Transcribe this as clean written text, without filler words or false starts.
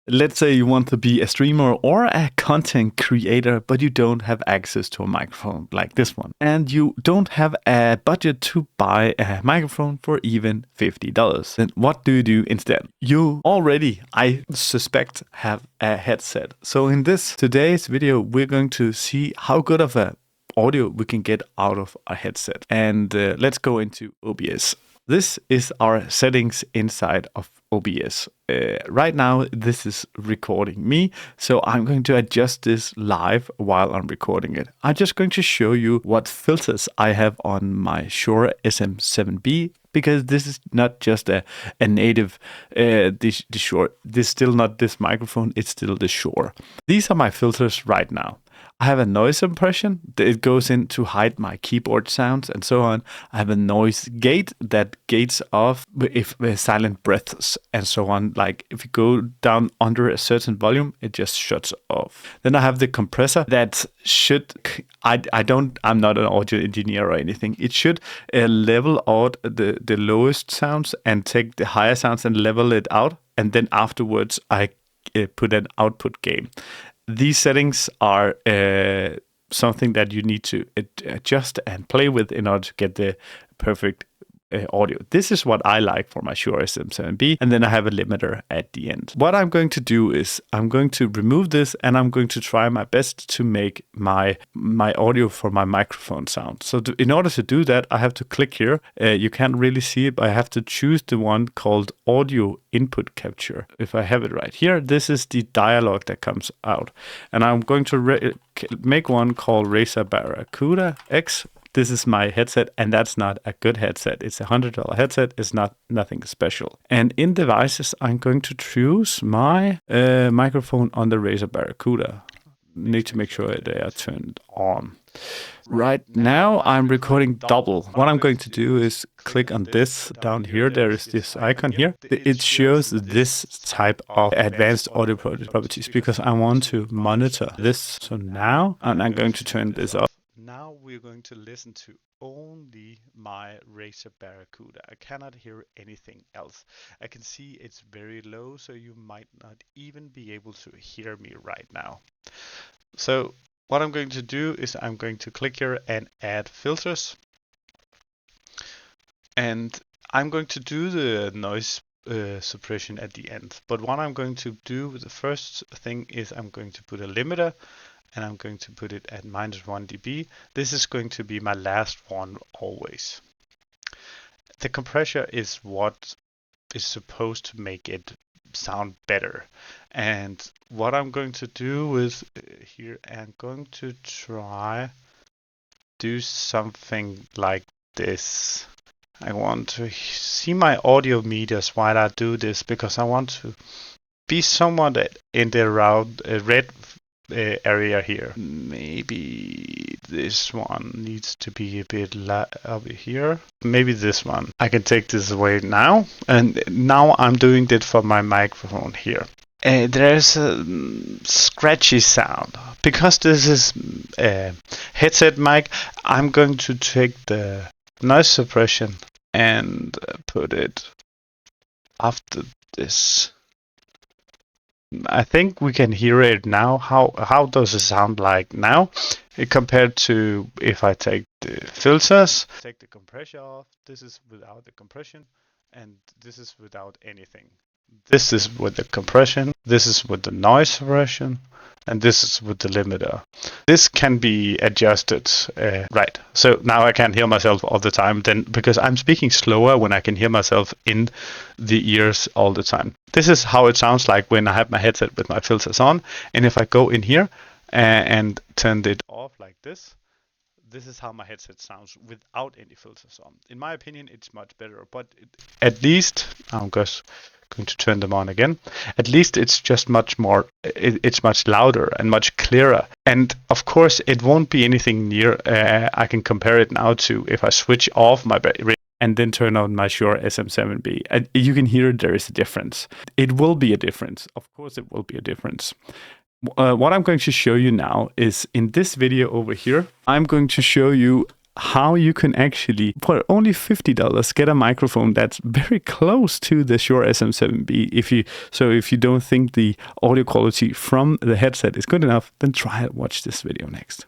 Let's say you want to be a streamer or a content creator, but you don't have access to a microphone like this one. And you don't have a budget to buy a microphone for even $50. Then what do you do instead? You already, I suspect, have a headset. So in today's video, we're going to see how good of a audio we can get out of a headset. And let's go into OBS. This is our settings inside of OBS. Right now, this is recording me, so I'm going to adjust this live while I'm recording it. I'm just going to show you what filters I have on my Shure SM7B, because this is not just a native the Shure. This is still not this microphone, it's still the Shure. These are my filters right now. I have a noise suppression. It goes in to hide my keyboard sounds and so on. I have a noise gate that gates off if silent breaths and so on. Like if you go down under a certain volume, it just shuts off. Then I have the compressor that should, I'm not an audio engineer or anything. It should level out the lowest sounds and take the higher sounds and level it out. And then afterwards, I put an output gain. These settings are something that you need to adjust and play with in order to get the perfect audio. This is what I like for my Shure SM7B, and then I have a limiter at the end. What I'm going to do is I'm going to remove this, and I'm going to try my best to make my audio for my microphone sound. So in order to do that, I have to click here. You can't really see it, but I have to choose the one called Audio Input Capture. If I have it right here, this is the dialogue that comes out. And I'm going to make one called Razer Barracuda X. This is my headset, and that's not a good headset. It's a $100 headset. It's nothing special. And in devices, I'm going to choose my microphone on the Razer Barracuda. Need to make sure they are turned on. Right now, I'm recording double. What I'm going to do is click on this down here. There is this icon here. It shows this type of advanced audio properties because I want to monitor this. So now I'm going to turn this off. Now we're going to listen to only my Razer Barracuda. I cannot hear anything else. I can see it's very low, so you might not even be able to hear me right now. So what I'm going to do is I'm going to click here and add filters. And I'm going to do the noise suppression at the end. But what I'm going to do, the first thing is I'm going to put a limiter, and I'm going to put it at -1 dB. This is going to be my last one always. The compressor is what is supposed to make it sound better. And what I'm going to do with here, I'm going to try do something like this. I want to see my audio meters while I do this, because I want to be somewhat in the around red area here. Maybe this one needs to be a bit over here. Maybe this one. I can take this away now, and now I'm doing it for my microphone here. There's a scratchy sound. Because this is a headset mic, I'm going to take the noise suppression and put it after this. I think we can hear it now. How does it sound like now compared to if I take the filters? Take the compressor off. This is without the compression, and this is without anything. This is with the compression. This is with the noise suppression, and this is with the limiter. This can be adjusted, right? So now I can't hear myself all the time, then because I'm speaking slower when I can hear myself in the ears all the time. This is how it sounds like when I have my headset with my filters on, and if I go in here and turn it off like this, this is how my headset sounds without any filters on. In my opinion, it's much better, but at least I'm just going to turn them on again. At least it's just much more, it's much louder and much clearer. And of course, it won't be anything near, I can compare it now to if I switch off my and then turn on my Shure SM7B. And you can hear there is a difference. It will be a difference. Of course, it will be a difference. What I'm going to show you now is in this video over here, I'm going to show you how you can actually, for only $50, get a microphone that's very close to the Shure SM7B. If you don't think the audio quality from the headset is good enough, then try it. Watch this video next.